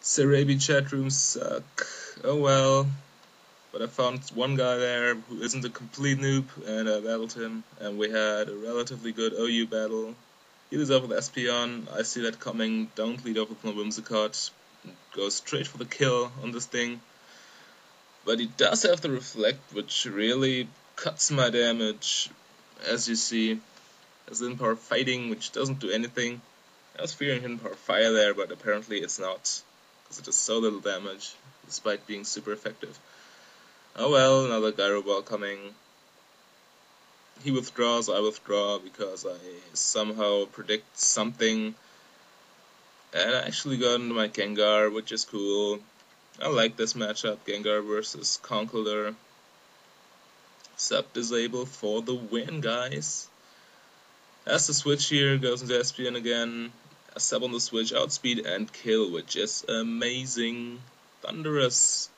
Sarabi chat rooms suck. Oh well. But I found one guy there who isn't a complete noob, and I battled him, and we had a relatively good OU battle. He leads off with Espion, I see that coming, don't lead off with my Whimsicott, go straight for the kill on this thing. But he does have the Reflect, which really cuts my damage, as you see. As in Power Fighting, which doesn't do anything. I was fearing Hidden Power Fire there, but apparently it's not, because it does so little damage, despite being super effective. Oh well, another Gyro Ball coming. He withdraws, I withdraw, because I somehow predict something. And I actually got into my Gengar, which is cool. I like this matchup, Gengar versus Conkeldurr. Sub-Disable for the win, guys. As the switch here, goes into Espion again. A sub on the switch, outspeed and kill, which is amazing. Thunderous.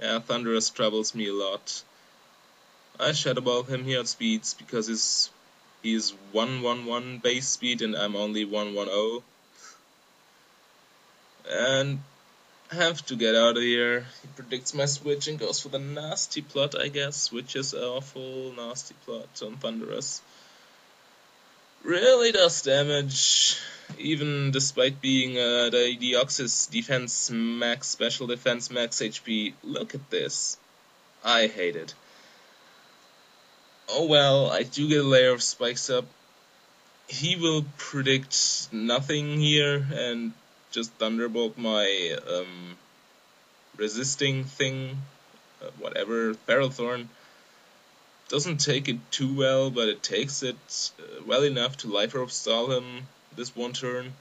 Yeah, Thunderous troubles me a lot. I Shadow Ball him, he outspeeds because he's 111 base speed and I'm only 110. And I have to get out of here. He predicts my switch and goes for the nasty plot, I guess, which is an awful nasty plot on Thunderous. Really does damage, even despite being the Deoxys defense max, special defense max HP. Look at this. I hate it. Oh well, I do get a layer of spikes up. He will predict nothing here and just Thunderbolt my resisting thing, whatever, Ferrothorn. Doesn't take it too well, but it takes it well enough to Life Orb stall him this one turn.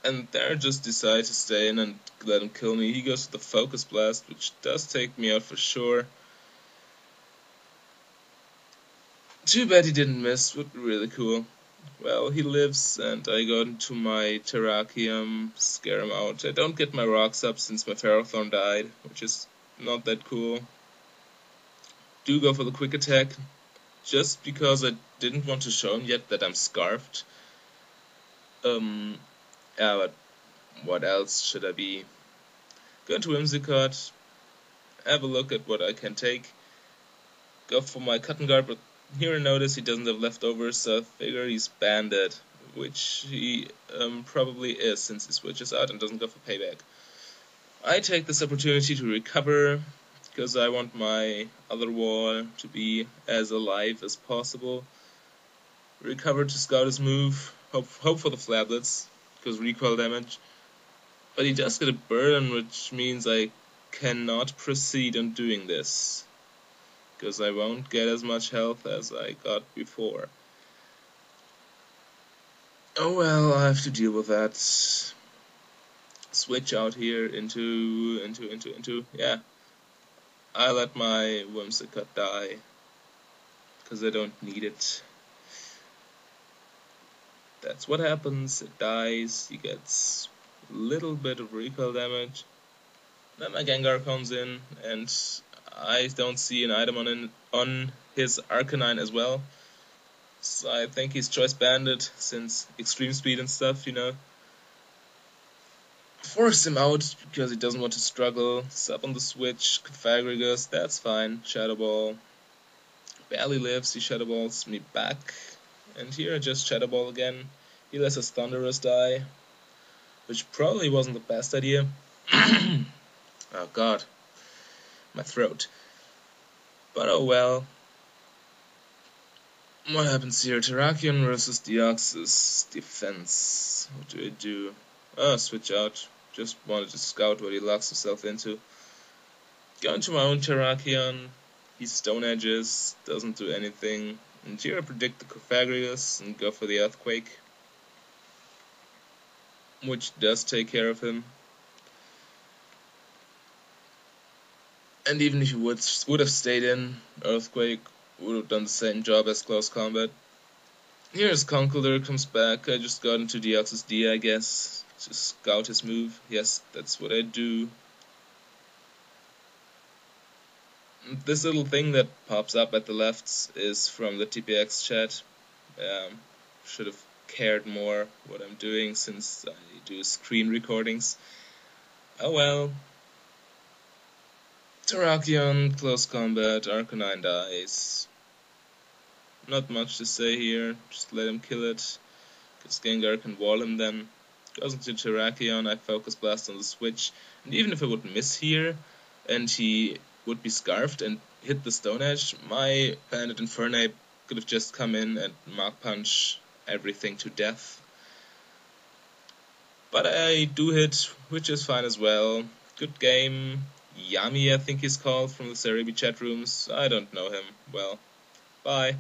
And there just decide to stay in and let him kill me. He goes to the Focus Blast, which does take me out for sure. Too bad he didn't miss, would be really cool. Well, he lives, and I go into my Terrakium, scare him out. I don't get my rocks up since my Ferrothorn died, which is not that cool. Do go for the quick attack, just because I didn't want to show him yet that I'm scarfed. Yeah, but what else should I be? Go into Whimsicott, have a look at what I can take. Go for my Cotton Guard, but here I notice he doesn't have leftovers, so I figure he's banded, which he probably is since he switches out and doesn't go for payback. I take this opportunity to recover, because I want my other wall to be as alive as possible. Recover to scout his move, hope for the Flatlets, because recoil damage. But he does get a burn, which means I cannot proceed on doing this, because I won't get as much health as I got before. Oh well, I have to deal with that. Switch out here into, yeah. I let my Whimsicott die, because I don't need it. That's what happens, it dies, he gets a little bit of recoil damage. Then my Gengar comes in, and I don't see an item on his Arcanine as well. So I think he's choice banded, since extreme speed and stuff, you know. Force him out, because he doesn't want to struggle. Sub on the switch, Pythagoras, that's fine. Shadow Ball. Barely lives, he Shadow Balls me back. And here I just Shadow Ball again. He lets his Thunderous die, which probably wasn't the best idea. Oh god, my throat. But oh well. What happens here? Terrakion versus Deoxys defense. What do I do? Oh, switch out. Just wanted to scout what he locks himself into. Go into my own Terrakion. He Stone Edges, doesn't do anything. And here I predict the Pythagoras and go for the Earthquake, which does take care of him. And even if he would have stayed in, Earthquake would have done the same job as close combat. Here's Conkeldurr comes back. I just got into Deoxys D, I guess, to scout his move. Yes, that's what I do. This little thing that pops up at the left is from the TPX chat. Should have cared more what I'm doing, since I do screen recordings. Oh well. Terrakion, close combat, Arcanine dies. Not much to say here, just let him kill it, because Gengar can wall him then. Goes into Terrakion, I Focus Blast on the switch, and even if I would miss here, and he would be scarfed and hit the Stone Edge, my Bandit Infernape could have just come in and Mach Punch everything to death. But I do hit, which is fine as well. Good game. Yami, I think he's called, from the Cerebi chat rooms. I don't know him well. Bye.